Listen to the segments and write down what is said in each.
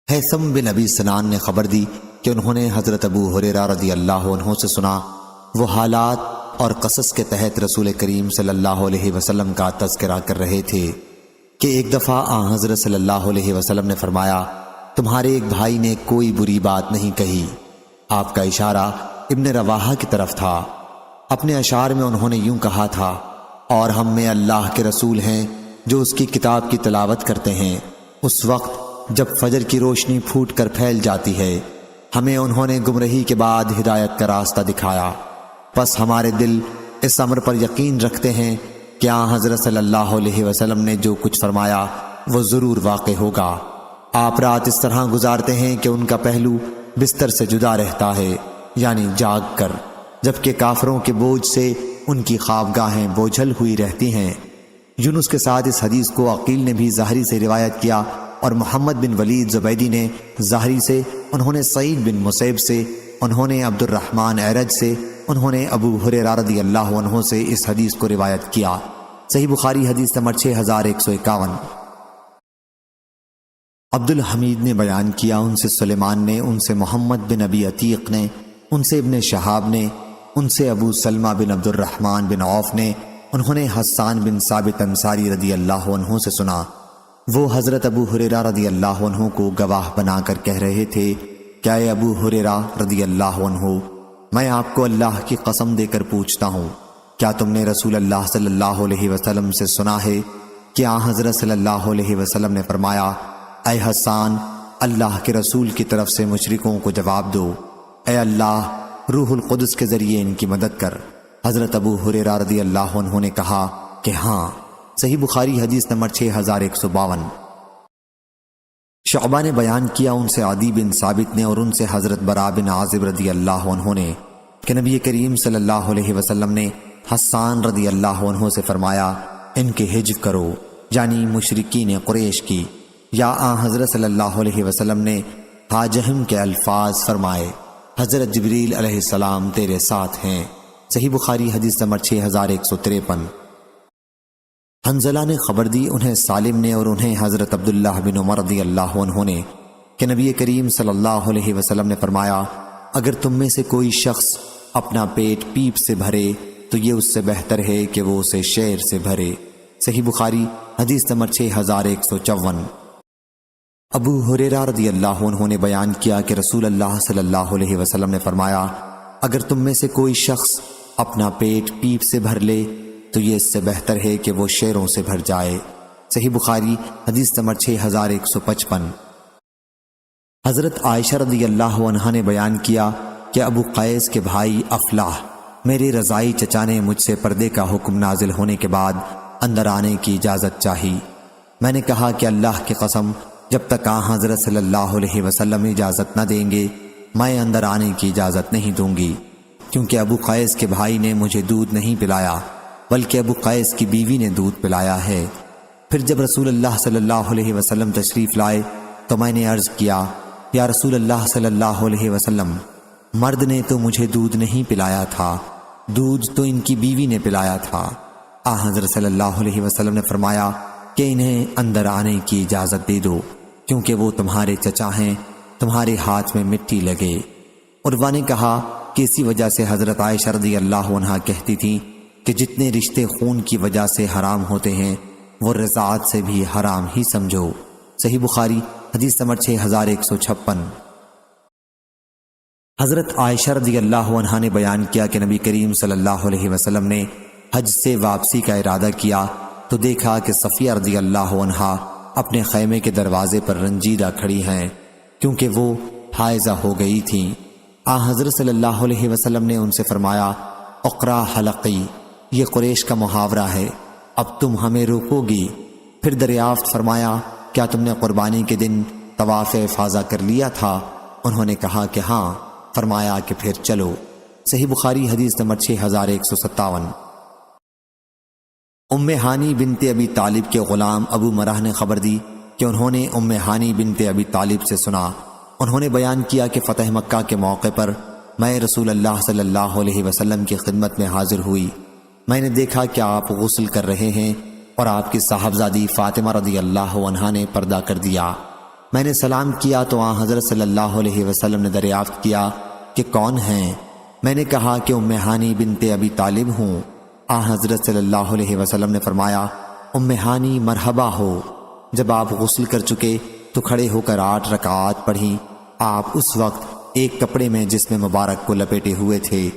Haitham بن ابی سنان نے خبر دی کہ انہوں نے حضرت ابو ہریرہ رضی اللہ عنہ سے سنا، وہ حالات اور قصص کے تحت رسول کریم صلی اللہ علیہ وسلم کا تذکرہ کر رہے تھے کہ ایک دفعہ آن حضرت صلی اللہ علیہ وسلم نے فرمایا، تمہارے ایک بھائی نے کوئی بری بات نہیں کہی۔ آپ کا اشارہ ابن رواحہ کی طرف تھا۔ اپنے اشعار میں انہوں نے یوں کہا تھا، اور ہم میں اللہ کے رسول ہیں جو اس کی کتاب کی تلاوت کرتے ہیں، اس وقت جب فجر کی روشنی پھوٹ کر پھیل جاتی ہے، ہمیں انہوں نے گمراہی کے بعد ہدایت کا راستہ دکھایا، پس ہمارے دل اس امر پر یقین رکھتے ہیں کہ آن حضرت صلی اللہ علیہ وسلم نے جو کچھ فرمایا وہ ضرور واقع ہوگا۔ آپ رات اس طرح گزارتے ہیں کہ ان کا پہلو بستر سے جدا رہتا ہے، یعنی جاگ کر، جبکہ کافروں کے بوجھ سے ان کی خوابگاہیں بوجھل ہوئی رہتی ہیں۔ یونس کے ساتھ اس حدیث کو عقیل نے بھی ظاہری سے روایت کیا، اور محمد بن ولید زبیدی نے ظاہری سے، انہوں نے سعید بن مسیب سے، انہوں نے عبد الرحمن اعرج سے، انہوں نے ابو ہریرہ رضی اللہ عنہ سے اس حدیث کو روایت کیا۔ صحیح بخاری حدیث نمبر 6151۔ عبد الحمید نے بیان کیا، ان سے سلیمان نے، ان سے محمد بن ابی عتیق نے، ان سے ابن شہاب نے، ان سے ابو سلمہ بن عبد الرحمن بن عوف نے، انہوں نے حسان بن ثابت انصاری رضی اللہ عنہ سے سنا، وہ حضرت ابو ہریرہ رضی اللہ عنہ کو گواہ بنا کر کہہ رہے تھے کہ اے ابو ہریرہ رضی اللہ عنہ، میں آپ کو اللہ کی قسم دے کر پوچھتا ہوں، کیا تم نے رسول اللہ صلی اللہ علیہ وسلم سے سنا ہے کہ آن حضرت صلی اللہ علیہ وسلم نے فرمایا، اے حسان، اللہ کے رسول کی طرف سے مشرکوں کو جواب دو، اے اللہ روح القدس کے ذریعے ان کی مدد کر۔ حضرت ابو ہریرہ رضی اللہ عنہ نے کہا کہ ہاں۔ صحیح بخاری حدیث نمبر 6152۔ شعبہ نے بیان کیا، ان سے عدی بن ثابت نے اور ان سے حضرت براء بن عازب رضی اللہ عنہ نے کہ نبی کریم صلی اللہ علیہ وسلم نے حسان رضی اللہ عنہ سے فرمایا، ان کے حجب کرو، یعنی مشرکین قریش کی، یا آن حضرت صلی اللہ علیہ وسلم نے حاجہم کے الفاظ فرمائے، حضرت جبریل علیہ السلام تیرے ساتھ ہیں۔ صحیح بخاری حدیث نمبر 6153۔ حنظلہ نے خبر دی، انہیں سالم نے اور انہیں حضرت عبداللہ بن عمر رضی اللہ عنہ نے کہ نبی کریم صلی اللہ علیہ وسلم نے فرمایا، اگر تم میں سے کوئی شخص اپنا پیٹ پیپ سے بھرے تو یہ اس سے بہتر ہے کہ وہ اسے شعر سے بھرے۔ صحیح بخاری حدیث نمبر 6154۔ ابو ہریرہ رضی اللہ عنہ نے بیان کیا کہ رسول اللہ صلی اللہ علیہ وسلم نے فرمایا، اگر تم میں سے کوئی شخص اپنا پیٹ پیپ سے بھر لے تو یہ اس سے بہتر ہے کہ وہ شعروں سے بھر جائے۔ صحیح بخاری حدیث نمبر 6155۔ حضرت عائشہ رضی اللہ عنہا نے بیان کیا کہ ابو قیس کے بھائی افلاح، میرے رضائی چچا نے مجھ سے پردے کا حکم نازل ہونے کے بعد اندر آنے کی اجازت چاہی۔ میں نے کہا کہ اللہ کی قسم، جب تک آن حضرت صلی اللہ علیہ وسلم اجازت نہ دیں گے میں اندر آنے کی اجازت نہیں دوں گی، کیونکہ ابو قیس کے بھائی نے مجھے دودھ نہیں پلایا بلکہ ابو قیس کی بیوی نے دودھ پلایا ہے۔ پھر جب رسول اللہ صلی اللہ علیہ وسلم تشریف لائے تو میں نے عرض کیا، یا رسول اللہ صلی اللہ علیہ وسلم، مرد نے تو مجھے دودھ نہیں پلایا تھا، دودھ تو ان کی بیوی نے پلایا تھا۔ حضرت صلی اللہ علیہ وسلم نے فرمایا کہ انہیں اندر آنے کی اجازت دے دو، کیونکہ وہ تمہارے چچا ہیں، تمہارے ہاتھ میں مٹی لگے۔ عروہ نے کہا کہ اسی وجہ سے حضرت عائشہ رضی اللہ عنہا کہتی تھی کہ جتنے رشتے خون کی وجہ سے حرام ہوتے ہیں وہ رضاعت سے بھی حرام ہی سمجھو۔ صحیح بخاری حدیث نمبر 6156۔ حضرت عائشہ رضی اللہ عنہا نے بیان کیا کہ نبی کریم صلی اللہ علیہ وسلم نے حج سے واپسی کا ارادہ کیا تو دیکھا کہ صفیہ رضی اللہ عنہا اپنے خیمے کے دروازے پر رنجیدہ کھڑی ہیں، کیونکہ وہ حائضہ ہو گئی تھیں۔ حضرت صلی اللہ علیہ وسلم نے ان سے فرمایا، اقرا حلقی، یہ قریش کا محاورہ ہے، اب تم ہمیں روکو گی؟ پھر دریافت فرمایا، کیا تم نے قربانی کے دن طواف افاضہ کر لیا تھا؟ انہوں نے کہا کہ ہاں۔ فرمایا کہ پھر چلو۔ صحیح بخاری حدیث نمبر 6157۔ ام ہانی بنت ابی طالب کے غلام ابو مرہ نے خبر دی کہ انہوں نے ام ہانی بنت ابی طالب سے سنا، انہوں نے بیان کیا کہ فتح مکہ کے موقع پر میں رسول اللہ صلی اللہ علیہ وسلم کی خدمت میں حاضر ہوئی۔ میں نے دیکھا کہ آپ غسل کر رہے ہیں اور آپ کی صاحبزادی فاطمہ رضی اللہ عنہا نے پردہ کر دیا۔ میں نے سلام کیا تو آن حضرت صلی اللہ علیہ وسلم نے دریافت کیا کہ کون ہیں؟ میں نے کہا کہ ام ہانی بنت ابی طالب ہوں۔ آن حضرت صلی اللہ علیہ وسلم نے فرمایا، ام ہانی مرحبا ہو۔ جب آپ غسل کر چکے تو کھڑے ہو کر 8 رکعات پڑھیں۔ آپ اس وقت ایک کپڑے میں جسم مبارک کو لپیٹے ہوئے تھے۔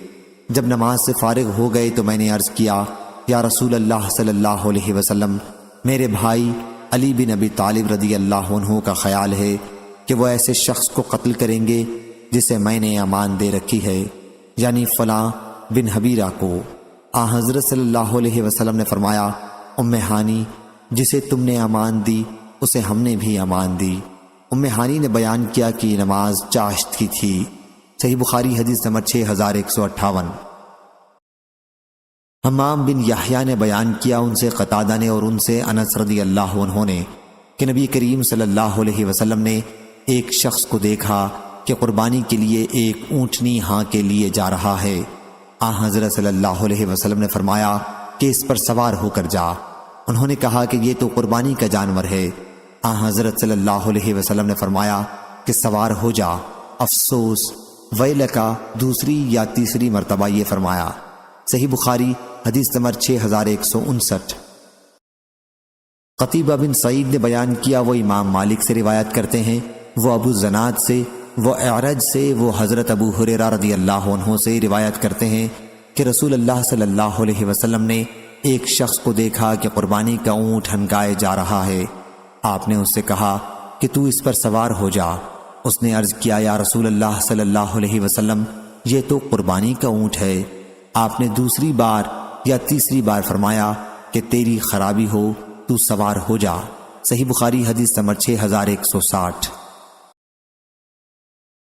جب نماز سے فارغ ہو گئے تو میں نے عرض کیا، یا رسول اللہ صلی اللہ علیہ وسلم، میرے بھائی علی بن ابی طالب رضی اللہ عنہ کا خیال ہے کہ وہ ایسے شخص کو قتل کریں گے جسے میں نے امان دے رکھی ہے، یعنی فلاں بن حبیرہ کو۔ آن حضرت صلی اللہ علیہ وسلم نے فرمایا، ام ہانی، جسے تم نے امان دی اسے ہم نے بھی امان دی۔ ام ہانی نے بیان کیا کہ یہ نماز چاشت کی تھی۔ صحیح بخاری حدیث نمبر 6158۔ حمام بن یحییٰ نے بیان کیا، ان سے قتادہ نے اور ان سے انس رضی اللہ عنہ نے، کہ نبی کریم صلی اللہ علیہ وسلم نے ایک شخص کو دیکھا کہ قربانی کے لیے ایک اونٹنی ہاں کے لیے جا رہا ہے۔ آن حضرت صلی اللہ علیہ وسلم نے فرمایا کہ اس پر سوار ہو کر جا۔ انہوں نے کہا کہ یہ تو قربانی کا جانور ہے۔ آن حضرت صلی اللہ علیہ وسلم نے فرمایا کہ سوار ہو جا۔ افسوس، ویلکا دوسری یا تیسری مرتبہ یہ فرمایا۔ صحیح بخاری حدیث نمبر 6159۔ قتیبہ بن سعید نے بیان کیا، وہ امام مالک سے روایت کرتے ہیں، وہ ابو زناد سے، وہ اعرج سے، وہ حضرت ابو ہریرہ رضی اللہ عنہ سے روایت کرتے ہیں کہ رسول اللہ صلی اللہ علیہ وسلم نے ایک شخص کو دیکھا کہ قربانی کا اونٹ ہنکائے جا رہا ہے۔ آپ نے اس سے کہا کہ تو اس پر سوار ہو جا۔ اس نے عرض کیا، یا رسول اللہ صلی اللہ علیہ وسلم، یہ تو قربانی کا اونٹ ہے۔ آپ نے دوسری بار یا تیسری بار فرمایا کہ تیری خرابی ہو، تو سوار ہو جا۔ صحیح بخاری حدیث نمبر 6160۔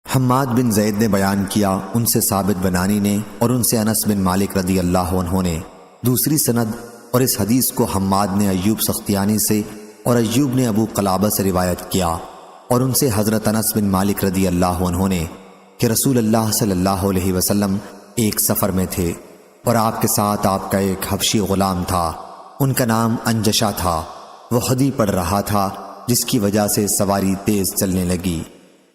حماد بن زید نے بیان کیا، ان سے ثابت بنانی نے اور ان سے انس بن مالک رضی اللہ عنہ نے دوسری سند، اور اس حدیث کو حماد نے ایوب سختیانی سے اور ایوب نے ابو قلابہ سے روایت کیا، اور ان سے حضرت انس بن مالک رضی اللہ عنہ نے کہ رسول اللہ صلی اللہ علیہ وسلم ایک سفر میں تھے اور آپ کے ساتھ آپ کا ایک حبشی غلام تھا، ان کا نام انجشا تھا۔ وہ خودی پڑھ رہا تھا جس کی وجہ سے سواری تیز چلنے لگی۔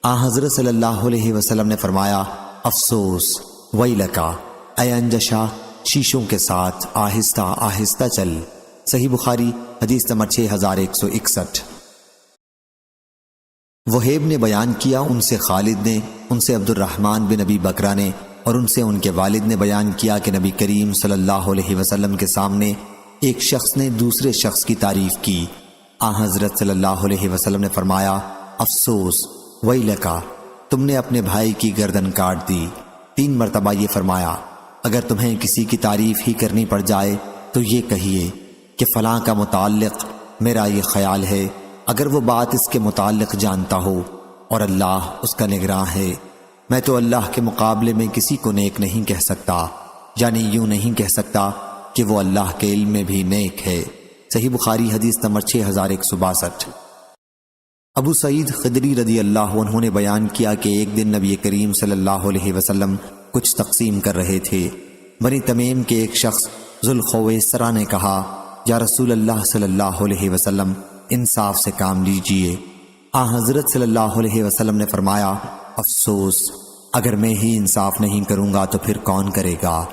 آن حضرت صلی اللہ علیہ وسلم نے فرمایا، افسوس، ویلکا، اے انجشا، شیشوں کے ساتھ آہستہ آہستہ چل۔ صحیح بخاری حدیث نمبر 6161۔ وہیب نے بیان کیا، ان سے خالد نے، ان سے عبد الرحمن بن ابی بکرہ نے اور ان سے ان کے والد نے بیان کیا کہ نبی کریم صلی اللہ علیہ وسلم کے سامنے ایک شخص نے دوسرے شخص کی تعریف کی۔ آن حضرت صلی اللہ علیہ وسلم نے فرمایا، افسوس، ویلکا، تم نے اپنے بھائی کی گردن کاٹ دی۔ 3 مرتبہ یہ فرمایا، اگر تمہیں کسی کی تعریف ہی کرنی پڑ جائے تو یہ کہیے کہ فلاں کا متعلق میرا یہ خیال ہے، اگر وہ بات اس کے متعلق جانتا ہو اور اللہ اس کا نگراں ہے۔ میں تو اللہ کے مقابلے میں کسی کو نیک نہیں کہہ سکتا، یعنی یوں نہیں کہہ سکتا کہ وہ اللہ کے علم میں بھی نیک ہے۔ صحیح بخاری حدیث نمبر 6162۔ ابو سعید خدری رضی اللہ عنہ نے بیان کیا کہ ایک دن نبی کریم صلی اللہ علیہ وسلم کچھ تقسیم کر رہے تھے۔ بنی تمیم کے ایک شخص ذوالخویسرہ نے کہا، یا رسول اللہ صلی اللہ علیہ وسلم، انصاف سے کام لیجئے۔ آن حضرت صلی اللہ علیہ وسلم نے فرمایا، افسوس، اگر میں ہی انصاف نہیں کروں گا تو پھر کون کرے گا؟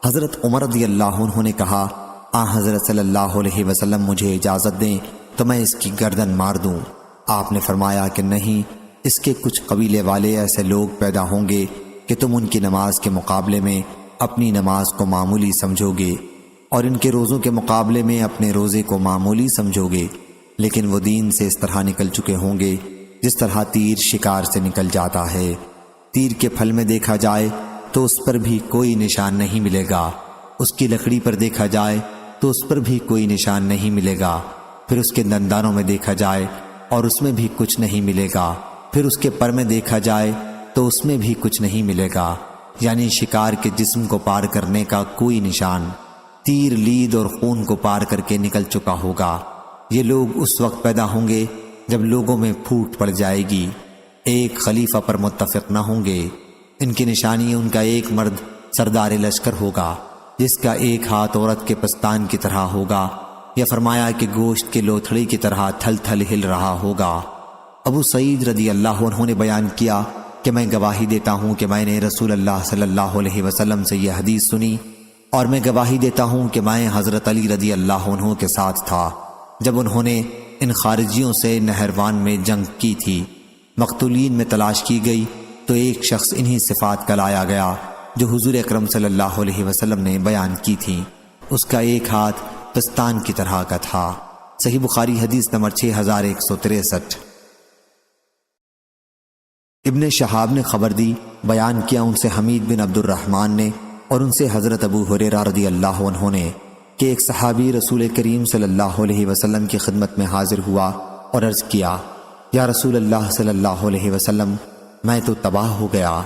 حضرت عمر رضی اللہ عنہ نے کہا، آن حضرت صلی اللہ علیہ وسلم مجھے اجازت دیں تو میں اس کی گردن مار دوں۔ آپ نے فرمایا کہ نہیں، اس کے کچھ قبیلے والے ایسے لوگ پیدا ہوں گے کہ تم ان کی نماز کے مقابلے میں اپنی نماز کو معمولی سمجھو گے اور ان کے روزوں کے مقابلے میں اپنے روزے کو معمولی سمجھو گے، لیکن وہ دین سے اس طرح نکل چکے ہوں گے جس طرح تیر شکار سے نکل جاتا ہے۔ تیر کے پھل میں دیکھا جائے تو اس پر بھی کوئی نشان نہیں ملے گا، اس کی لکڑی پر دیکھا جائے تو اس پر بھی کوئی نشان نہیں ملے گا، پھر اس کے دندانوں میں دیکھا جائے اور اس میں بھی کچھ نہیں ملے گا، پھر اس کے پر میں دیکھا جائے تو اس میں بھی کچھ نہیں ملے گا، یعنی شکار کے جسم کو پار کرنے کا کوئی نشان۔ تیر لید اور خون کو پار کر کے نکل چکا ہوگا۔ یہ لوگ اس وقت پیدا ہوں گے جب لوگوں میں پھوٹ پڑ جائے گی، ایک خلیفہ پر متفق نہ ہوں گے۔ ان کی نشانی ان کا ایک مرد سردار لشکر ہوگا جس کا ایک ہاتھ عورت کے پستان کی طرح ہوگا، یا فرمایا کہ گوشت کے لوتھڑی کی طرح تھل تھل ہل رہا ہوگا، ابو سعید رضی اللہ عنہ نے بیان کیا کہ میں گواہی دیتا ہوں کہ میں نے رسول اللہ صلی اللہ علیہ وسلم سے یہ حدیث سنی، اور میں گواہی دیتا ہوں کہ میں حضرت علی رضی اللہ عنہ کے ساتھ تھا جب انہوں نے ان خارجیوں سے نہروان میں جنگ کی تھی۔ مقتولین میں تلاش کی گئی تو ایک شخص انہی صفات کا لایا گیا جو حضور اکرم صلی اللہ علیہ وسلم نے بیان کی تھی۔ اس کا ایک ہاتھ پستان کی طرح کا تھا۔ صحیح بخاری حدیث نمبر 6163۔ ابن شہاب نے خبر دی، بیان کیا ان سے حمید بن عبد الرحمن نے اور ان سے حضرت ابو ہریرہ رضی اللہ عنہ نے کہ ایک صحابی رسول کریم صلی اللہ علیہ وسلم کی خدمت میں حاضر ہوا اور عرض کیا، یا رسول اللہ صلی اللہ علیہ وسلم، میں تو تباہ ہو گیا۔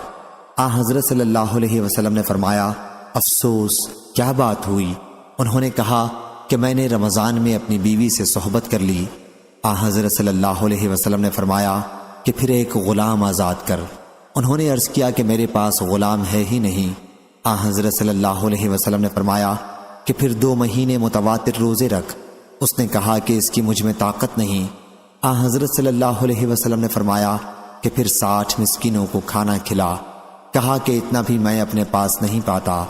حضرت صلی اللہ علیہ وسلم نے فرمایا، افسوس، کیا بات ہوئی؟ انہوں نے کہا کہ میں نے رمضان میں اپنی بیوی سے صحبت کر لی۔ حضرت صلی اللہ علیہ وسلم نے فرمایا کہ پھر ایک غلام آزاد کر۔ انہوں نے عرض کیا کہ میرے پاس غلام ہے ہی نہیں۔ حضرت صلی اللہ علیہ وسلم نے فرمایا کہ پھر 2 مہینے متواتر روزے رکھ۔ اس نے کہا کہ اس کی مجھ میں طاقت نہیں۔ حضرت صلی اللہ علیہ وسلم نے فرمایا کہ پھر 60 مسکینوں کو کھانا کھلا۔ کہا کہ اتنا بھی میں اپنے پاس نہیں پاتا۔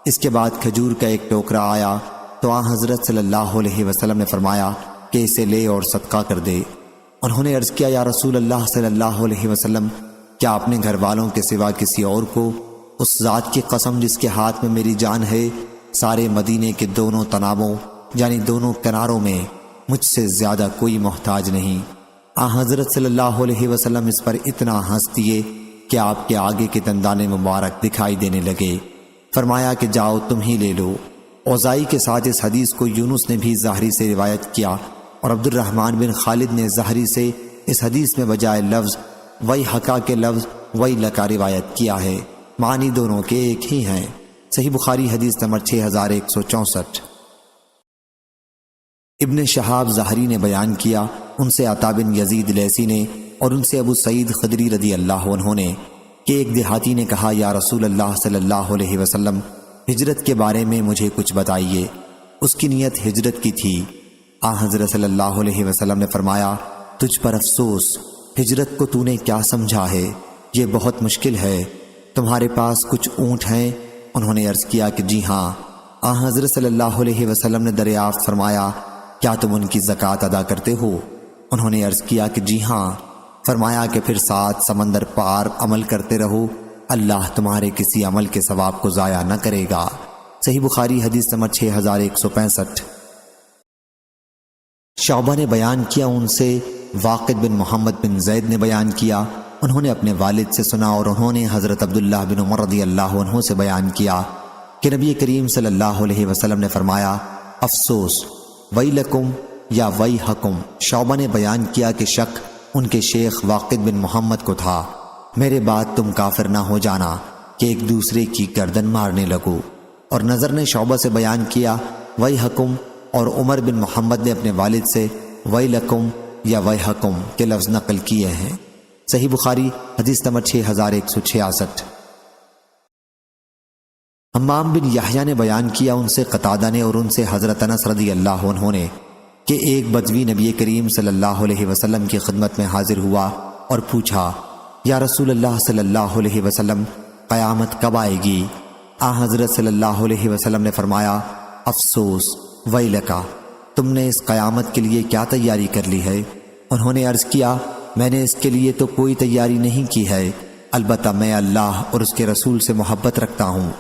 اس کے بعد کھجور کا ایک ٹوکرا آیا تو حضرت صلی اللہ علیہ وسلم نے فرمایا کہ اسے لے اور صدقہ کر دے۔ انہوں نے عرض کیا، یا رسول اللہ صلی اللہ علیہ وسلم، کیا اپنے گھر والوں کے سوا کسی اور کو؟ اس ذات کی قسم جس کے ہاتھ میں میری جان ہے، سارے مدینے کے دونوں تنابوں یعنی دونوں کناروں میں مجھ سے زیادہ کوئی محتاج نہیں۔ حضرت صلی اللہ علیہ وسلم اس پر اتنا ہنس دیے کہ آپ کے آگے کے دندان مبارک دکھائی دینے لگے۔ فرمایا کہ جاؤ تم ہی لے لو۔ اوزائی کے ساتھ اس حدیث کو یونس نے بھی زہری سے روایت کیا، اور عبد الرحمن بن خالد نے زہری سے اس حدیث میں بجائے لفظ وہی حقا کے لفظ وہی لکا روایت کیا ہے۔ معنی دونوں کے ایک ہی ہیں۔ صحیح بخاری حدیث نمبر 6164۔ ابن شہاب زہری نے بیان کیا، ان سے عطا بن یزید لیثی نے اور ان سے ابو سعید خدری رضی اللہ عنہ نے کہ ایک دیہاتی نے کہا، یا رسول اللہ صلی اللہ علیہ وسلم، ہجرت کے بارے میں مجھے کچھ بتائیے۔ اس کی نیت ہجرت کی تھی۔ حضرت صلی اللہ علیہ وسلم نے فرمایا، تجھ پر افسوس، ہجرت کو تو نے کیا سمجھا ہے؟ یہ بہت مشکل ہے۔ تمہارے پاس کچھ اونٹ ہیں؟ انہوں نے عرض کیا کہ جی ہاں۔ حضرت صلی اللہ علیہ وسلم نے دریافت فرمایا، کیا تم ان کی زکوٰۃ ادا کرتے ہو؟ انہوں نے عرض کیا کہ جی ہاں۔ فرمایا کہ پھر 7 سمندر پار عمل کرتے رہو، اللہ تمہارے کسی عمل کے ثواب کو ضائع نہ کرے گا۔ صحیح بخاری حدیث نمبر 6165۔ شعبہ نے بیان کیا، ان سے واقد بن محمد بن زید نے بیان کیا، انہوں نے اپنے والد سے سنا اور انہوں نے حضرت عبداللہ بن عمر رضی اللہ عنہ سے بیان کیا کہ نبی کریم صلی اللہ علیہ وسلم نے فرمایا، افسوس، ویلکم یا ویحکم۔ شعبہ نے بیان کیا کہ شک ان کے شیخ واقد بن محمد کو تھا، میرے بعد تم کافر نہ ہو جانا کہ ایک دوسرے کی گردن مارنے لگو۔ اور نظر نے شعبہ سے بیان کیا ویحکم، اور عمر بن محمد نے اپنے والد سے ویلکم یا ویحکم کے لفظ نقل کیے ہیں۔ صحیح بخاری حدیث نمبر 6166۔ حمام بن یحییٰ نے بیان کیا، ان سے قتادہ نے اور ان سے حضرت انس رضی اللہ عنہ نے کہ ایک بدوی نبی کریم صلی اللہ علیہ وسلم کی خدمت میں حاضر ہوا اور پوچھا، یا رسول اللہ صلی اللہ علیہ وسلم، قیامت کب آئے گی؟ حضرت صلی اللہ علیہ وسلم نے فرمایا، افسوس، ویلکا، تم نے اس قیامت کے لیے کیا تیاری کر لی ہے؟ انہوں نے عرض کیا، میں نے اس کے لیے تو کوئی تیاری نہیں کی ہے، البتہ میں اللہ اور اس کے رسول سے محبت رکھتا ہوں۔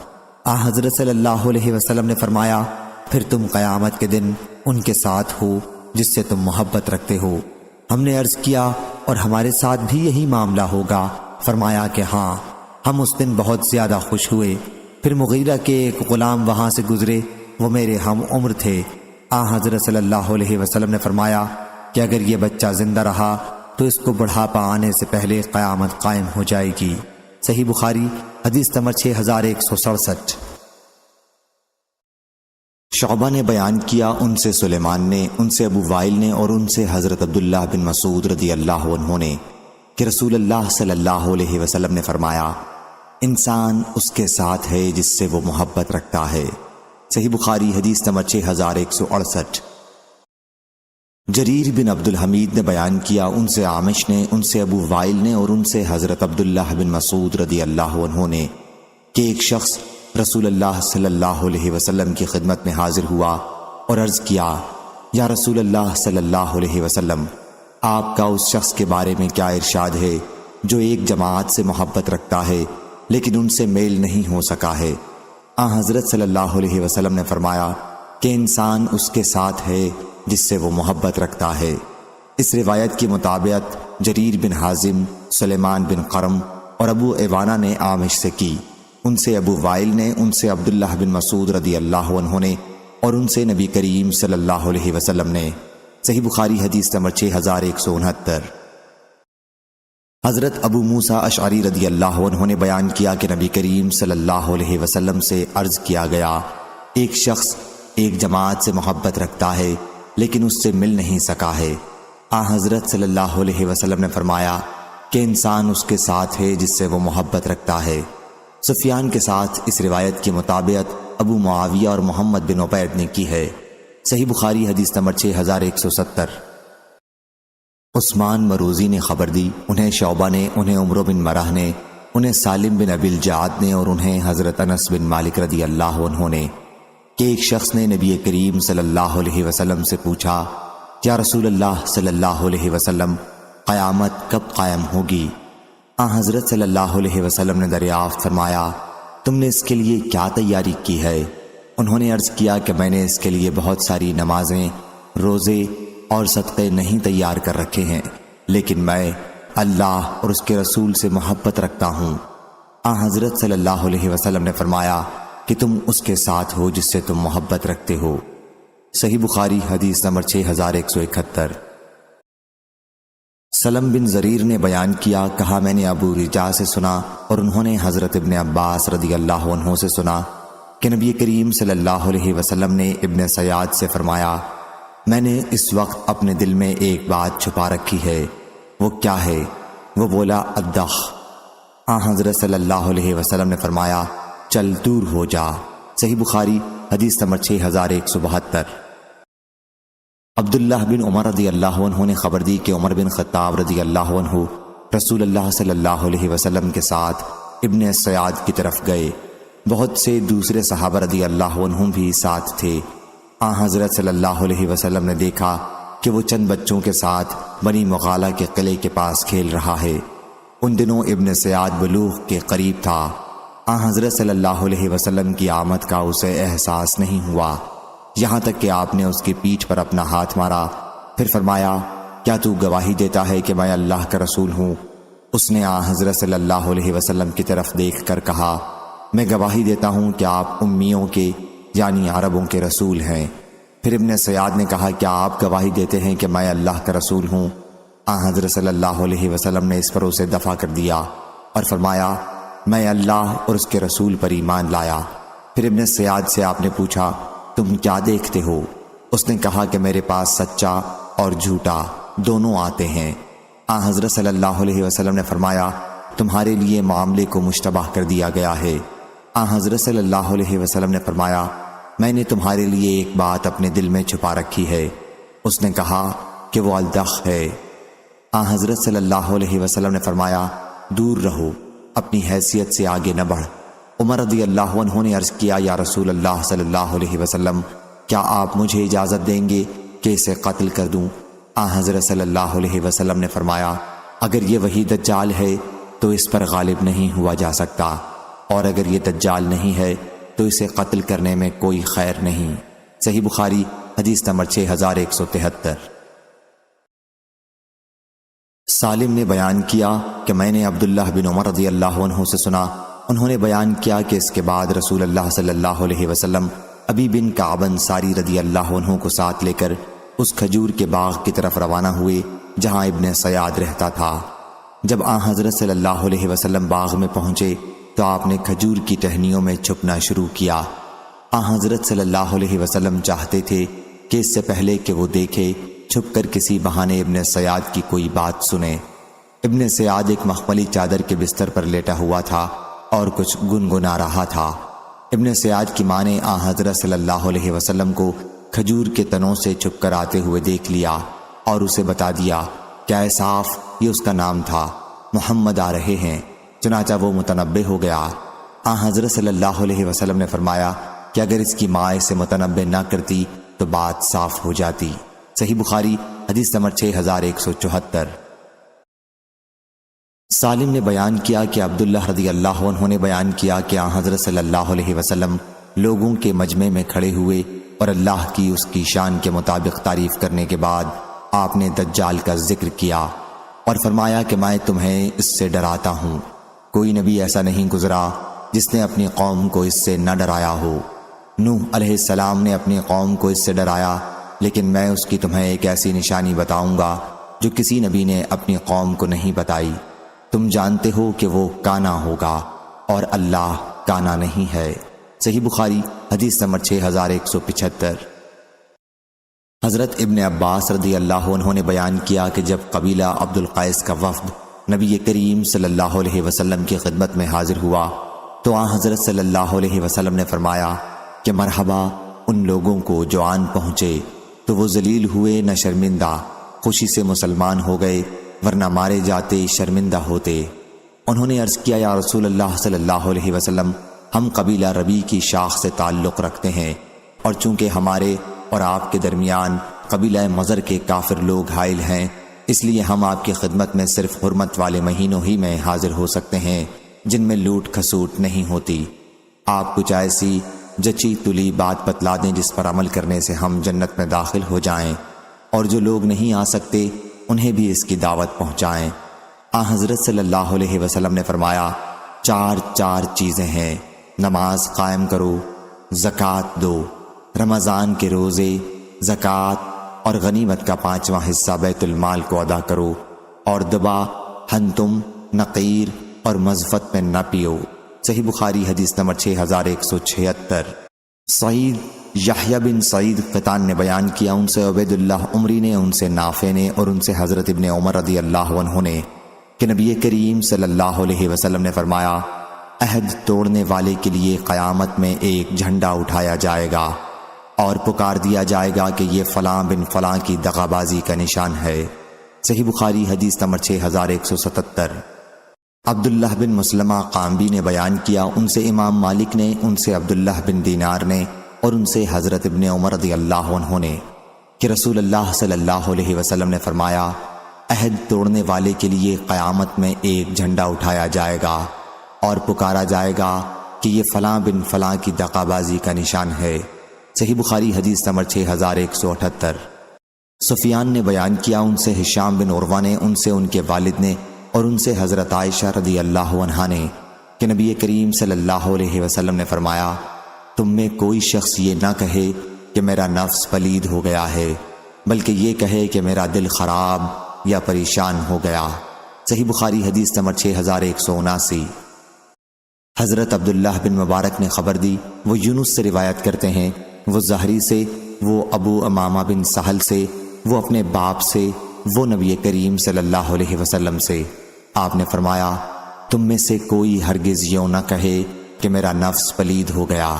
حضرت صلی اللہ علیہ وسلم نے فرمایا، پھر تم قیامت کے دن ان کے ساتھ ہو جس سے تم محبت رکھتے ہو۔ ہم نے عرض کیا، اور ہمارے ساتھ بھی یہی معاملہ ہوگا؟ فرمایا کہ ہاں، ہم اس دن بہت زیادہ خوش ہوئے۔ پھر مغیرہ کے ایک غلام وہاں سے گزرے، وہ میرے ہم عمر تھے۔ حضرت صلی اللہ علیہ وسلم نے فرمایا کہ اگر یہ بچہ زندہ رہا تو اس کو بڑھاپا آنے سے پہلے قیامت قائم ہو جائے گی۔ صحیح بخاری حدیث نمبر 6167۔ شعبہ نے بیان کیا، ان سے سلیمان نے، ان سے ابو وائل نے اور ان سے حضرت عبداللہ بن مسعود رضی اللہ عنہ نے کہ رسول اللہ صلی اللہ علیہ وسلم نے فرمایا، انسان اس کے ساتھ ہے جس سے وہ محبت رکھتا ہے۔ صحیح بخاری حدیث نمبر 6168۔ جریر بن عبد الحمید نے بیان کیا، ان سے عامش نے، ان سے ابو وائل نے اور ان سے حضرت عبداللہ بن مسعود رضی اللہ عنہ نے کہ ایک شخص رسول اللہ صلی اللہ علیہ وسلم کی خدمت میں حاضر ہوا اور عرض کیا، یا رسول اللہ صلی اللہ علیہ وسلم، آپ کا اس شخص کے بارے میں کیا ارشاد ہے جو ایک جماعت سے محبت رکھتا ہے لیکن ان سے میل نہیں ہو سکا ہے؟ حضرت صلی اللہ علیہ وسلم نے فرمایا کہ انسان اس کے ساتھ ہے جس سے وہ محبت رکھتا ہے۔ اس روایت کی مطابقت جریر بن حازم، سلیمان بن قرم اور ابو ایوانہ نے عامش سے کی، ان سے ابو وائل نے، ان سے عبداللہ بن مسعود رضی اللہ عنہ نے اور ان سے نبی کریم صلی اللہ علیہ وسلم نے۔ صحیح بخاری حدیث نمبر 6169۔ حضرت ابو موسیٰ اشعری رضی اللہ عنہ نے بیان کیا کہ نبی کریم صلی اللہ علیہ وسلم سے عرض کیا گیا، ایک شخص ایک جماعت سے محبت رکھتا ہے لیکن اس سے مل نہیں سکا ہے۔ حضرت صلی اللہ علیہ وسلم نے فرمایا کہ انسان اس کے ساتھ ہے جس سے وہ محبت رکھتا ہے۔ سفیان کے ساتھ اس روایت کی مطابقت ابو معاویہ اور محمد بن عبید نے کی ہے۔ صحیح بخاری حدیث نمبر 6170۔ عثمان مروزی نے خبر دی، انہیں شعبہ نے، انہیں عمرو بن مرہ نے، انہیں سالم بن ابی الجعد نے اور انہیں حضرت انس بن مالک رضی اللہ عنہ نے کہ ایک شخص نے نبی کریم صلی اللہ علیہ وسلم سے پوچھا، یا رسول اللہ صلی اللہ علیہ وسلم، قیامت کب قائم ہوگی؟ حضرت صلی اللہ علیہ وسلم نے دریافت فرمایا، تم نے اس کے لیے کیا تیاری کی ہے؟ انہوں نے عرض کیا کہ میں نے اس کے لیے بہت ساری نمازیں، روزے اور صدقے نہیں تیار کر رکھے ہیں، لیکن میں اللہ اور اس کے رسول سے محبت رکھتا ہوں۔ حضرت صلی اللہ علیہ وسلم نے فرمایا کہ تم اس کے ساتھ ہو جس سے تم محبت رکھتے ہو۔ صحیح بخاری حدیث نمبر 6171۔ سلم بن زریر نے بیان کیا، کہا میں نے ابو رجا سے سنا اور انہوں نے حضرت ابن عباس رضی اللہ عنہ سے سنا کہ نبی کریم صلی اللہ علیہ وسلم نے ابن سیاد سے فرمایا، میں نے اس وقت اپنے دل میں ایک بات چھپا رکھی ہے، وہ کیا ہے؟ وہ بولا، الدخ۔ حضرت صلی اللہ علیہ وسلم نے فرمایا، چل دور ہو جا۔ صحیح بخاری حدیث نمبر 6172۔ عبداللہ بن عمر رضی اللہ عنہ نے خبر دی کہ عمر بن خطاب رضی اللہ عنہ رسول اللہ صلی اللہ علیہ وسلم کے ساتھ ابن سیاد کی طرف گئے، بہت سے دوسرے صحابہ رضی اللہ عنہم بھی ساتھ تھے۔ حضرت صلی اللہ علیہ وسلم نے دیکھا کہ وہ چند بچوں کے ساتھ بنی مغالہ کے قلعے کے پاس کھیل رہا ہے۔ ان دنوں ابن سیاد بلوغ کے قریب تھا۔ حضرت صلی اللہ علیہ وسلم کی آمد کا اسے احساس نہیں ہوا، یہاں تک کہ آپ نے اس کی پیٹھ پر اپنا ہاتھ مارا، پھر فرمایا، کیا تو گواہی دیتا ہے کہ میں اللہ کا رسول ہوں؟ اس نے حضرت صلی اللہ علیہ وسلم کی طرف دیکھ کر کہا، میں گواہی دیتا ہوں کہ آپ امیوں کے یعنی عربوں کے رسول ہیں۔ پھر ابن سیاد نے کہا، کیا آپ گواہی دیتے ہیں کہ میں اللہ کا رسول ہوں؟ حضرت صلی اللہ علیہ وسلم نے اس پر اسے دفع کر دیا اور فرمایا، میں اللہ اور اس کے رسول پر ایمان لایا۔ پھر ابن سیاد سے آپ نے پوچھا، تم کیا دیکھتے ہو؟ اس نے کہا کہ میرے پاس سچا اور جھوٹا دونوں آتے ہیں۔ حضرت صلی اللہ علیہ وسلم نے فرمایا، تمہارے لیے معاملے کو مشتبہ کر دیا گیا ہے۔ حضرت صلی اللہ علیہ وسلم نے فرمایا، میں نے تمہارے لیے ایک بات اپنے دل میں چھپا رکھی ہے۔ اس نے کہا کہ وہ الدخ ہے۔ حضرت صلی اللہ علیہ وسلم نے فرمایا، دور رہو، اپنی حیثیت سے آگے نہ بڑھ۔ عمر رضی اللہ عنہ نے عرض کیا، یا رسول اللہ صلی اللہ علیہ وسلم، کیا آپ مجھے اجازت دیں گے کہ اسے قتل کر دوں؟ حضرت صلی اللہ علیہ وسلم نے فرمایا، اگر یہ وہی دجال ہے تو اس پر غالب نہیں ہوا جا سکتا، اور اگر یہ دجال نہیں ہے تو اسے قتل کرنے میں کوئی خیر نہیں۔ صحیح بخاری حدیث نمبر 6173۔ سالم نے بیان کیا کہ میں نے عبداللہ بن عمر رضی اللہ عنہ سے سنا، انہوں نے بیان کیا کہ اس کے بعد رسول اللہ صلی اللہ علیہ وسلم ابی بن کعب انصاری رضی اللہ عنہ کو ساتھ لے کر اس کھجور کے باغ کی طرف روانہ ہوئے جہاں ابن سیاد رہتا تھا۔ جب حضرت صلی اللہ علیہ وسلم باغ میں پہنچے تو آپ نے کھجور کی ٹہنیوں میں چھپنا شروع کیا۔ حضرت صلی اللہ علیہ وسلم چاہتے تھے کہ اس سے پہلے کہ وہ دیکھے، چھپ کر کسی بہانے ابن سیاد کی کوئی بات سنے۔ ابن سیاد ایک مخملی چادر کے بستر پر لیٹا ہوا تھا اور کچھ گنگنا رہا تھا۔ ابن سیاد کی ماں نے حضرت صلی اللہ علیہ وسلم کو کھجور کے تنوں سے چھپ کر آتے ہوئے دیکھ لیا اور اسے بتا دیا کہ اے صاف، یہ اس کا نام تھا، محمد آ رہے ہیں۔ چنانچہ وہ متنبہ ہو گیا۔ حضرت صلی اللہ علیہ وسلم نے فرمایا کہ اگر اس کی ماں اسے متنبہ نہ کرتی تو بات صاف ہو جاتی۔ صحیح بخاری حدیث نمبر 6174۔ سالم نے بیان کیا کہ عبداللہ رضی اللہ عنہ نے بیان کیا کہ حضرت صلی اللہ علیہ وسلم لوگوں کے مجمع میں کھڑے ہوئے اور اللہ کی اس کی شان کے مطابق تعریف کرنے کے بعد آپ نے دجال کا ذکر کیا اور فرمایا کہ میں تمہیں اس سے ڈراتا ہوں، کوئی نبی ایسا نہیں گزرا جس نے اپنی قوم کو اس سے نہ ڈرایا ہو۔ نوح علیہ السلام نے اپنی قوم کو اس سے ڈرایا، لیکن میں اس کی تمہیں ایک ایسی نشانی بتاؤں گا جو کسی نبی نے اپنی قوم کو نہیں بتائی۔ تم جانتے ہو کہ وہ کانا ہوگا اور اللہ کانا نہیں ہے۔ صحیح بخاری حدیث نمبر 6175۔ حضرت ابن عباس رضی اللہ عنہ نے بیان کیا کہ جب قبیلہ عبد القیس کا وفد نبی کریم صلی اللہ علیہ وسلم کی خدمت میں حاضر ہوا تو حضرت صلی اللہ علیہ وسلم نے فرمایا کہ مرحبا ان لوگوں کو جو آن پہنچے، تو وہ ذلیل ہوئے نہ شرمندہ، خوشی سے مسلمان ہو گئے، ورنہ مارے جاتے شرمندہ ہوتے۔ انہوں نے عرض کیا یا رسول اللہ صلی اللہ علیہ وسلم، ہم قبیلہ ربی کی شاخ سے تعلق رکھتے ہیں، اور چونکہ ہمارے اور آپ کے درمیان قبیلہ مضر کے کافر لوگ حائل ہیں، اس لیے ہم آپ کی خدمت میں صرف حرمت والے مہینوں ہی میں حاضر ہو سکتے ہیں جن میں لوٹ کھسوٹ نہیں ہوتی۔ آپ کچھ ایسی جچی تلی بات بتلا دیں جس پر عمل کرنے سے ہم جنت میں داخل ہو جائیں، اور جو لوگ نہیں آ سکتے انہیں بھی اس کی دعوت پہنچائیں۔ حضرت صلی اللہ علیہ وسلم نے فرمایا چار چیزیں ہیں، نماز قائم کرو، زکوٰۃ دو، رمضان کے روزے، زکوٰۃ اور غنیمت کا 5واں حصہ بیت المال کو ادا کرو، اور دبا، ہنتم، نقیر اور مزفت میں نہ پیو۔ صحیح بخاری حدیث نمبر 6176۔ سعید یحییٰ بن سعید قطان نے بیان کیا، ان سے عبید اللہ عمری نے، ان سے نافع نے، اور ان سے حضرت ابن عمر رضی اللہ عنہ نے کہ نبی کریم صلی اللہ علیہ وسلم نے فرمایا عہد توڑنے والے کے لیے قیامت میں ایک جھنڈا اٹھایا جائے گا اور پکار دیا جائے گا کہ یہ فلاں بن فلاں کی دغا بازی کا نشان ہے۔ صحیح بخاری حدیث نمبر 6177۔ عبداللہ بن مسلمہ قامبی نے بیان کیا، ان سے امام مالک نے، ان سے عبداللہ بن دینار نے، اور ان سے حضرت ابن عمر رضی اللہ عنہ نے کہ رسول اللہ صلی اللہ علیہ وسلم نے فرمایا عہد توڑنے والے کے لیے قیامت میں ایک جھنڈا اٹھایا جائے گا اور پکارا جائے گا کہ یہ فلاں بن فلاں کی دغا بازی کا نشان ہے۔ صحیح بخاری حدیث نمبر 6178۔ سفیان نے بیان کیا، ان سے ہشام بن عروہ نے، ان سے ان کے والد نے، اور ان سے حضرت عائشہ رضی اللہ عنہا نے کہ نبی کریم صلی اللہ علیہ وسلم نے فرمایا تم میں کوئی شخص یہ نہ کہے کہ میرا نفس پلید ہو گیا ہے، بلکہ یہ کہے کہ میرا دل خراب یا پریشان ہو گیا۔ صحیح بخاری حدیث نمبر 6179۔ حضرت عبداللہ بن مبارک نے خبر دی، وہ یونس سے روایت کرتے ہیں، وہ زہری سے، وہ ابو امامہ بن سہل سے، وہ اپنے باپ سے، وہ نبی کریم صلی اللہ علیہ وسلم سے۔ آپ نے فرمایا تم میں سے کوئی ہرگز یوں نہ کہے کہ میرا نفس پلید ہو گیا،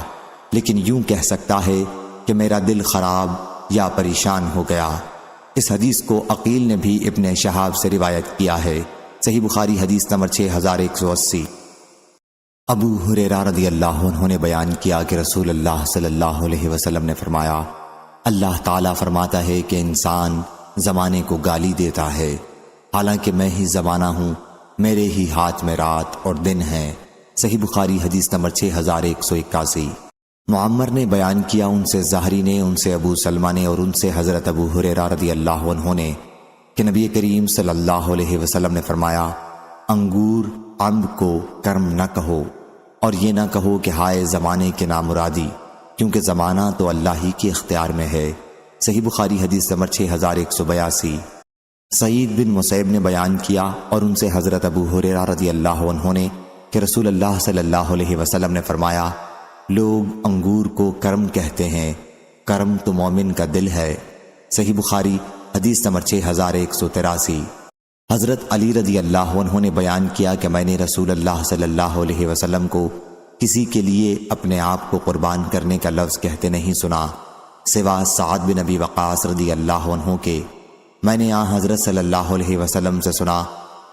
لیکن یوں کہہ سکتا ہے کہ میرا دل خراب یا پریشان ہو گیا۔ اس حدیث کو عقیل نے بھی ابن شہاب سے روایت کیا ہے۔ صحیح بخاری حدیث نمبر 6180۔ ابو ہریرہ رضی اللہ عنہ نے بیان کیا کہ رسول اللہ صلی اللہ علیہ وسلم نے فرمایا اللہ تعالیٰ فرماتا ہے کہ انسان زمانے کو گالی دیتا ہے، حالانکہ میں ہی زمانہ ہوں، میرے ہی ہاتھ میں رات اور دن ہے۔ صحیح بخاری حدیث نمبر 6181۔ معمر نے بیان کیا، ان سے زہری نے، ان سے ابو سلمہ نے، اور ان سے حضرت ابو ہریرہ رضی اللہ عنہ نے کہ نبی کریم صلی اللہ علیہ وسلم نے فرمایا انگور عمد کو کرم نہ کہو، اور یہ نہ کہو کہ ہائے زمانے کے نامرادی، کیونکہ زمانہ تو اللہ ہی کے اختیار میں ہے۔ صحیح بخاری حدیث نمبر 6182۔ سعید بن مسیب نے بیان کیا، اور ان سے حضرت ابو ہریرہ رضی اللہ عنہ نے کہ رسول اللہ صلی اللہ علیہ وسلم نے فرمایا لوگ انگور کو کرم کہتے ہیں، کرم تو مومن کا دل ہے۔ صحیح بخاری حدیث نمبر 6183۔ حضرت علی رضی اللہ عنہ نے بیان کیا کہ میں نے رسول اللہ صلی اللہ علیہ وسلم کو کسی کے لیے اپنے آپ کو قربان کرنے کا لفظ کہتے نہیں سنا، سوا سعد بن ابی وقاص رضی اللہ عنہ کے۔ میں نے آن حضرت صلی اللہ علیہ وسلم سے سنا،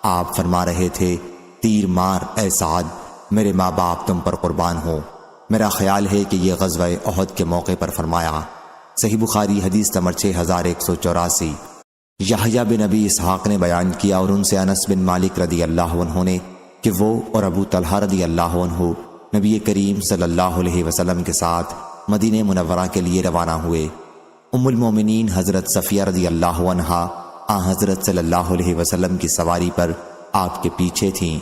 آپ فرما رہے تھے، تیر مار اے سعد، میرے ماں باپ تم پر قربان ہو۔ میرا خیال ہے کہ یہ غزوہ احد کے موقع پر فرمایا۔ صحیح بخاری حدیث نمبر 6184۔ یحییٰ بن ابی اسحاق نے بیان کیا اور ان سے انس بن مالک رضی اللہ عنہ نے کہ وہ اور ابو طلحہ رضی اللہ عنہ نبی کریم صلی اللہ علیہ وسلم کے ساتھ مدینہ منورہ کے لیے روانہ ہوئے۔ ام المومنین حضرت صفیہ رضی اللہ عنہا آن حضرت صلی اللہ علیہ وسلم کی سواری پر آپ کے پیچھے تھیں۔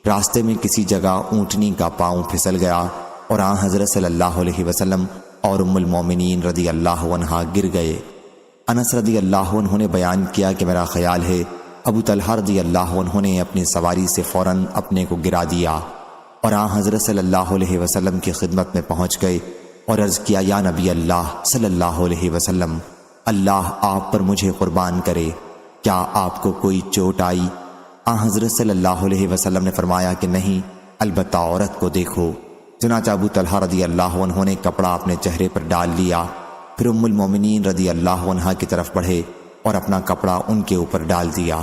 راستے میں کسی جگہ اونٹنی کا پاؤں پھسل گیا اور آن حضرت صلی اللہ علیہ وسلم اور ام المومنین رضی اللہ عنہا گر گئے۔ انس رضی اللہ عنہ نے بیان کیا کہ میرا خیال ہے ابو طلحہ رضی اللہ عنہ نے اپنی سواری سے فوراً اپنے کو گرا دیا اور آن حضرت صلی اللہ علیہ وسلم کی خدمت میں پہنچ گئے اور عرض کیا، یا نبی اللہ صلی اللہ علیہ وسلم، اللہ آپ پر مجھے قربان کرے، کیا آپ کو کوئی چوٹ آئی؟ آن حضرت صلی اللہ علیہ وسلم نے فرمایا کہ نہیں، البتہ عورت کو دیکھو۔ چنانچہ ابو طلحہ رضی اللہ عنہ نے کپڑا اپنے چہرے پر ڈال لیا، پھر ام المومنین رضی اللہ عنہا کی طرف بڑھے اور اپنا کپڑا ان کے اوپر ڈال دیا۔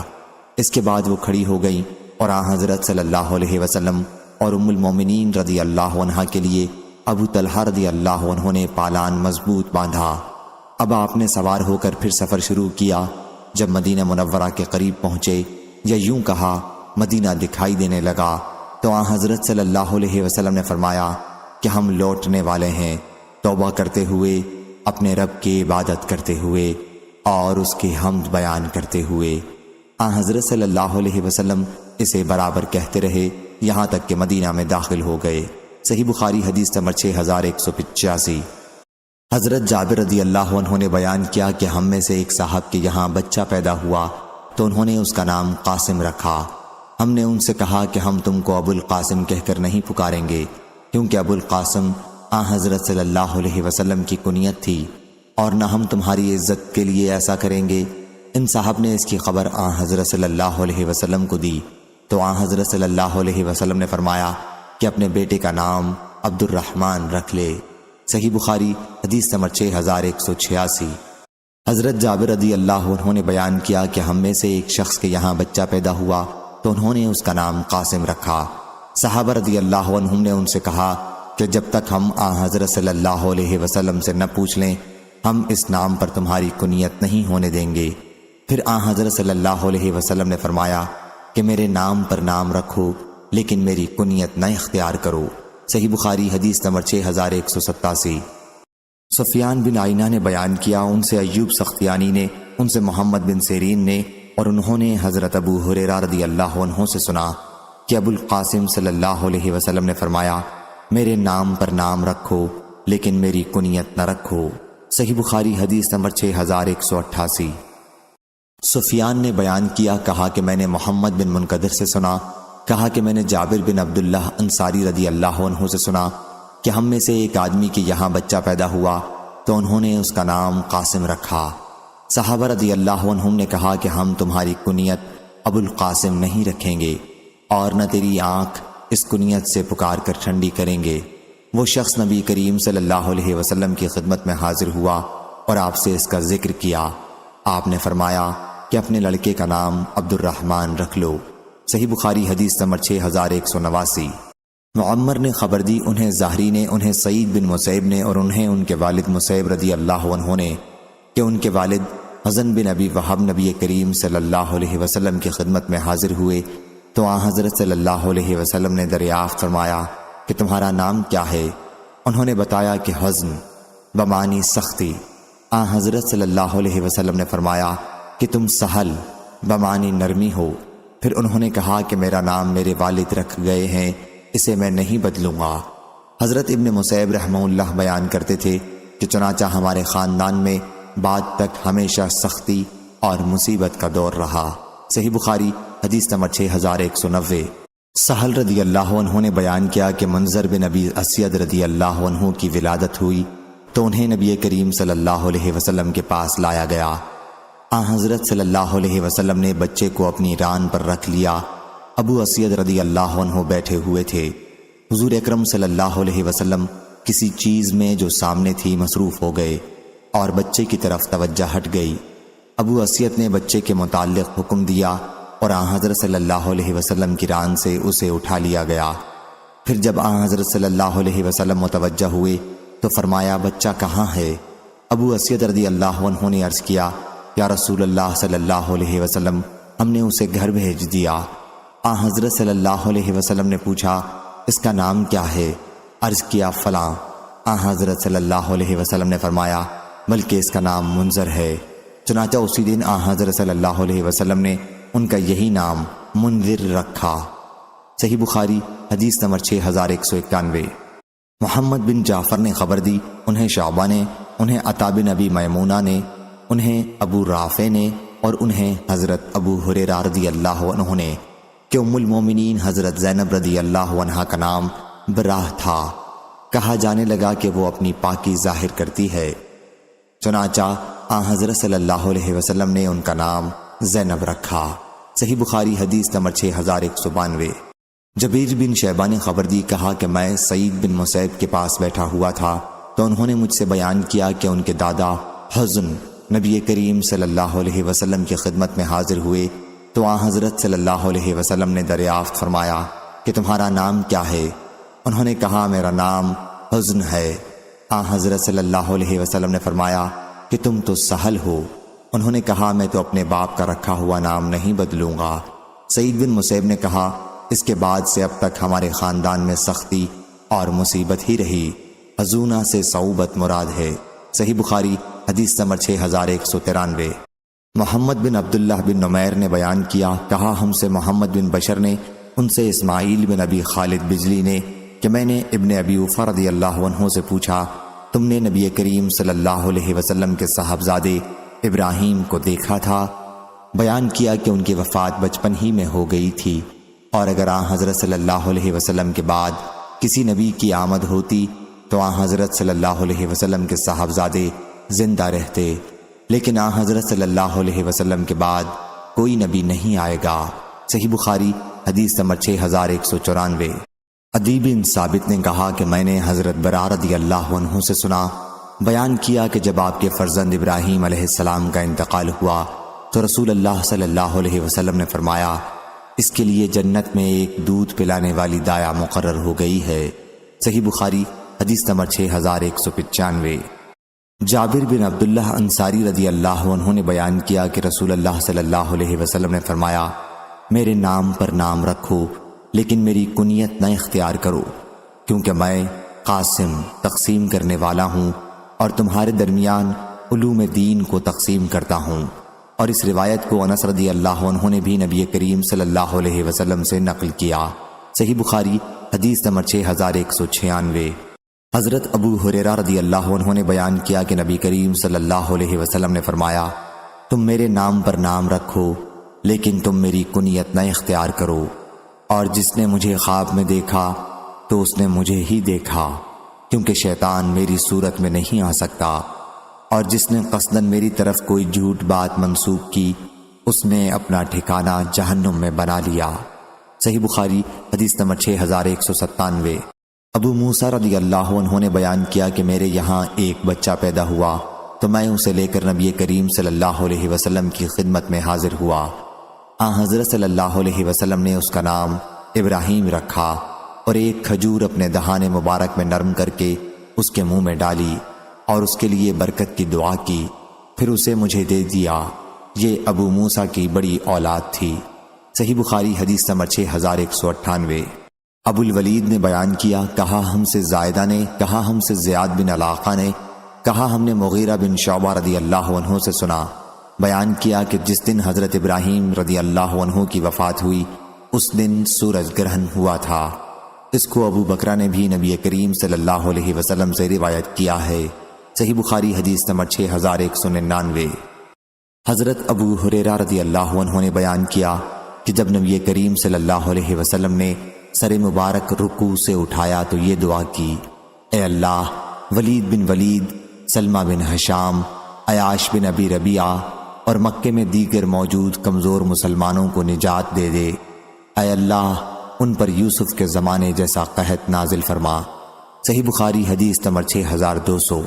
اس کے بعد وہ کھڑی ہو گئیں اور آن حضرت صلی اللہ علیہ وسلم اور ام المومنین رضی اللہ عنہا کے لیے ابو طلحہ رضی اللہ عنہ نے پالان مضبوط باندھا۔ اب آپ نے سوار ہو کر پھر سفر شروع کیا۔ جب مدینہ منورہ کے قریب پہنچے، یا یوں کہا مدینہ دکھائی دینے لگا، تو آن حضرت صلی اللہ علیہ وسلم نے فرمایا کہ ہم لوٹنے والے ہیں، توبہ کرتے ہوئے، اپنے رب کی عبادت کرتے ہوئے اور اس کی حمد بیان کرتے ہوئے۔ آن حضرت صلی اللہ علیہ وسلم اسے برابر کہتے رہے یہاں تک کہ مدینہ میں داخل ہو گئے۔ صحیح بخاری حدیث نمبر 6185۔ حضرت جابر رضی اللہ عنہ نے بیان کیا کہ ہم میں سے ایک صاحب کے یہاں بچہ پیدا ہوا تو انہوں نے اس کا نام قاسم رکھا۔ ہم نے ان سے کہا کہ ہم تم کو ابو القاسم کہہ کر نہیں پکاریں گے، کیونکہ ابو القاسم آن حضرت صلی اللہ علیہ وسلم کی کنیت تھی، اور نہ ہم تمہاری عزت کے لیے ایسا کریں گے۔ ان صاحب نے اس کی خبر آن حضرت صلی اللہ علیہ وسلم کو دی تو آن حضرت صلی اللہ علیہ وسلم نے فرمایا کہ اپنے بیٹے کا نام عبد الرحمن رکھ لے۔ صحیح بخاری حدیث نمبر 6186۔ حضرت جابر رضی اللہ عنہ نے بیان کیا کہ ہم میں سے ایک شخص کے یہاں بچہ پیدا ہوا تو انہوں نے اس کا نام قاسم رکھا۔ صحابہ رضی اللہ عنہم نے ان سے کہا کہ جب تک ہم آن حضرت صلی اللہ علیہ وسلم سے نہ پوچھ لیں، ہم اس نام پر تمہاری کنیت نہیں ہونے دیں گے۔ پھر آن حضرت صلی اللہ علیہ وسلم نے فرمایا کہ میرے نام پر نام رکھو لیکن میری کنیت نہ اختیار کرو۔ صحیح بخاری حدیث نمبر 6187۔ سفیان بن عینہ نے بیان کیا، ان سے ایوب سختیانی نے، ان سے محمد بن سیرین نے، اور انہوں نے حضرت ابو ہریرہ رضی اللہ عنہ سے سنا کہ ابو القاسم صلی اللہ علیہ وسلم نے فرمایا میرے نام پر نام رکھو لیکن میری کنیت نہ رکھو۔ صحیح بخاری حدیث نمبر 6188۔ سفیان نے بیان کیا، کہا کہ میں نے محمد بن منقدر سے سنا، کہا کہ میں نے جابر بن عبداللہ انصاری رضی اللہ عنہ سے سنا کہ ہم میں سے ایک آدمی کے یہاں بچہ پیدا ہوا تو انہوں نے اس کا نام قاسم رکھا۔ صحابہ رضی اللہ عنہم نے کہا کہ ہم تمہاری کنیت ابو القاسم نہیں رکھیں گے اور نہ تیری آنکھ اس کنیت سے پکار کر ٹھنڈی کریں گے۔ وہ شخص نبی کریم صلی اللہ علیہ وسلم کی خدمت میں حاضر ہوا اور آپ سے اس کا ذکر کیا۔ آپ نے فرمایا کہ اپنے لڑکے کا نام عبد الرحمن رکھ لو۔ صحیح بخاری حدیث نمبر 6189۔ معمر نے خبر دی، انہیں زہری نے، انہیں سعید بن مسیب نے، اور انہیں ان کے والد مسیب رضی اللہ عنہ نے کہ ان کے والد حزن بن ابی وہب نبی کریم صلی اللہ علیہ وسلم کی خدمت میں حاضر ہوئے تو آن حضرت صلی اللہ علیہ وسلم نے دریافت فرمایا کہ تمہارا نام کیا ہے؟ انہوں نے بتایا کہ حزن بمعنی سختی۔ آن حضرت صلی اللہ علیہ وسلم نے فرمایا کہ تم سہل بمعنی نرمی ہو۔ پھر انہوں نے کہا کہ میرا نام میرے والد رکھ گئے ہیں، اسے میں نہیں بدلوں گا۔ حضرت ابن مسیب رحمہ اللہ بیان کرتے تھے کہ چنانچہ ہمارے خاندان میں بعد تک ہمیشہ سختی اور مصیبت کا دور رہا۔ صحیح بخاری حدیث نمبر 6190۔ سہل رضی اللہ عنہ نے بیان کیا کہ منظر بن ابی اسید رضی اللہ عنہ کی ولادت ہوئی تو انہیں نبی کریم صلی اللہ علیہ وسلم کے پاس لایا گیا۔ آن حضرت صلی اللہ علیہ وسلم نے بچے کو اپنی ران پر رکھ لیا۔ ابو اسید رضی اللہ عنہ بیٹھے ہوئے تھے۔ حضور اکرم صلی اللہ علیہ وسلم کسی چیز میں جو سامنے تھی مصروف ہو گئے۔ اور بچے کی طرف توجہ ہٹ گئی۔ ابو اسیت نے بچے کے متعلق حکم دیا اور آن حضرت صلی اللہ علیہ وسلم کی ران سے اسے اٹھا لیا گیا۔ پھر جب آن حضرت صلی اللہ علیہ وسلم متوجہ ہوئے تو فرمایا بچہ کہاں ہے؟ ابو اسیت رضی اللہ عنہ نے عرض کیا یا رسول اللہ صلی اللہ علیہ وسلم ہم نے اسے گھر بھیج دیا۔ آن حضرت صلی اللہ علیہ وسلم نے پوچھا اس کا نام کیا ہے؟ عرض کیا فلاں۔ آن حضرت صلی اللہ علیہ وسلم نے فرمایا بلکہ اس کا نام منذر ہے۔ چنانچہ اسی دن آن حضرت صلی اللہ علیہ وسلم نے ان کا یہی نام منذر رکھا۔ صحیح بخاری حدیث نمبر 6191۔ محمد بن جعفر نے خبر دی، انہیں شعبہ نے، انہیں عطا بن ابی میمونہ نے، انہیں ابو رافع نے اور انہیں حضرت ابو ہریرہ رضی اللہ عنہ نے کہ ام المومنین حضرت زینب رضی اللہ عنہا کا نام براہ تھا۔ کہا جانے لگا کہ وہ اپنی پاکی ظاہر کرتی ہے، چنانچہ آن حضرت صلی اللہ علیہ وسلم نے ان کا نام زینب رکھا۔ صحیح بخاری حدیث نمبر 6192۔ جبیر بن شیبہ نے خبر دی، کہا کہ میں سعید بن مسیب کے پاس بیٹھا ہوا تھا تو انہوں نے مجھ سے بیان کیا کہ ان کے دادا حزن نبی کریم صلی اللہ علیہ وسلم کی خدمت میں حاضر ہوئے تو آن حضرت صلی اللہ علیہ وسلم نے دریافت فرمایا کہ تمہارا نام کیا ہے؟ انہوں نے کہا میرا نام حزن ہے۔ آن حضرت صلی اللہ علیہ وسلم نے فرمایا کہ تم تو سہل ہو۔ انہوں نے کہا میں تو اپنے باپ کا رکھا ہوا نام نہیں بدلوں گا۔ سعید بن مسیب نے کہا اس کے بعد سے اب تک ہمارے خاندان میں سختی اور مصیبت ہی رہی، حزونہ سے صعوبت مراد ہے۔ صحیح بخاری حدیث نمبر 6193۔ محمد بن عبداللہ بن نمیر نے بیان کیا، کہا ہم سے محمد بن بشر نے، ان سے اسماعیل بن ابی خالد بجلی نے کہ میں نے ابن ابی اوفا رضی اللہ عنہ سے پوچھا تم نے نبی کریم صلی اللہ علیہ وسلم کے صاحبزادے ابراہیم کو دیکھا تھا؟ بیان کیا کہ ان کی وفات بچپن ہی میں ہو گئی تھی، اور اگر آن حضرت صلی اللہ علیہ وسلم کے بعد کسی نبی کی آمد ہوتی تو آن حضرت صلی اللہ علیہ وسلم کے صاحبزادے زندہ رہتے، لیکن آن حضرت صلی اللہ علیہ وسلم کے بعد کوئی نبی نہیں آئے گا۔ صحیح بخاری حدیث نمبر 6194۔ عدی بن ثابت نے کہا کہ میں نے حضرت برا رضی اللہ عنہ سے سنا، بیان کیا کہ جب آپ کے فرزند ابراہیم علیہ السلام کا انتقال ہوا تو رسول اللہ صلی اللہ علیہ وسلم نے فرمایا اس کے لیے جنت میں ایک دودھ پلانے والی دایا مقرر ہو گئی ہے۔ صحیح بخاری حدیث نمبر 6195۔ جابر بن عبداللہ انصاری رضی اللہ عنہ نے بیان کیا کہ رسول اللہ صلی اللہ علیہ وسلم نے فرمایا میرے نام پر نام رکھو لیکن میری کنیت نہ اختیار کرو، کیونکہ میں قاسم تقسیم کرنے والا ہوں اور تمہارے درمیان علوم دین کو تقسیم کرتا ہوں۔ اور اس روایت کو انس رضی اللہ عنہ نے بھی نبی کریم صلی اللہ علیہ وسلم سے نقل کیا۔ صحیح بخاری حدیث نمبر 6196۔ حضرت ابو ہریرہ رضی اللہ عنہ نے بیان کیا کہ نبی کریم صلی اللہ علیہ وسلم نے فرمایا تم میرے نام پر نام رکھو لیکن تم میری کنیت نہ اختیار کرو، اور جس نے مجھے خواب میں دیکھا تو اس نے مجھے ہی دیکھا، کیونکہ شیطان میری صورت میں نہیں آ سکتا، اور جس نے قصداً میری طرف کوئی جھوٹ بات منسوب کی اس نے اپنا ٹھکانہ جہنم میں بنا لیا۔ صحیح بخاری حدیث نمبر 6197۔ ابو موسیٰ رضی اللہ عنہ نے بیان کیا کہ میرے یہاں ایک بچہ پیدا ہوا تو میں اسے لے کر نبی کریم صلی اللہ علیہ وسلم کی خدمت میں حاضر ہوا۔ آن حضرت صلی اللہ علیہ وسلم نے اس کا نام ابراہیم رکھا اور ایک کھجور اپنے دہان مبارک میں نرم کر کے اس کے منہ میں ڈالی اور اس کے لیے برکت کی دعا کی، پھر اسے مجھے دے دیا۔ یہ ابو موسیٰ کی بڑی اولاد تھی۔ صحیح بخاری حدیث نمبر 6198۔ ابو الولید نے بیان کیا، کہا ہم سے زائدہ نے، کہا ہم سے زیاد بن علاقہ نے، کہا ہم نے مغیرہ بن شعبہ رضی اللہ عنہ سے سنا، بیان کیا کہ جس دن حضرت ابراہیم رضی اللہ عنہ کی وفات ہوئی اس دن سورج گرہن ہوا تھا۔ اس کو ابو بکرہ نے بھی نبی کریم صلی اللہ علیہ وسلم سے روایت کیا ہے۔ صحیح بخاری حدیث نمبر 6199۔ حضرت ابو ہریرہ رضی اللہ عنہ نے بیان کیا کہ جب نبی کریم صلی اللہ علیہ وسلم نے سر مبارک رکوع سے اٹھایا تو یہ دعا کی، اے اللہ ولید بن ولید، سلمہ بن ہشام، عیاش بن ابی ربیعہ اور مکے میں دیگر موجود کمزور مسلمانوں کو نجات دے دے۔ اے اللہ ان پر یوسف کے زمانے جیسا قحط نازل فرما۔ صحیح بخاری حدیث نمبر 6200۔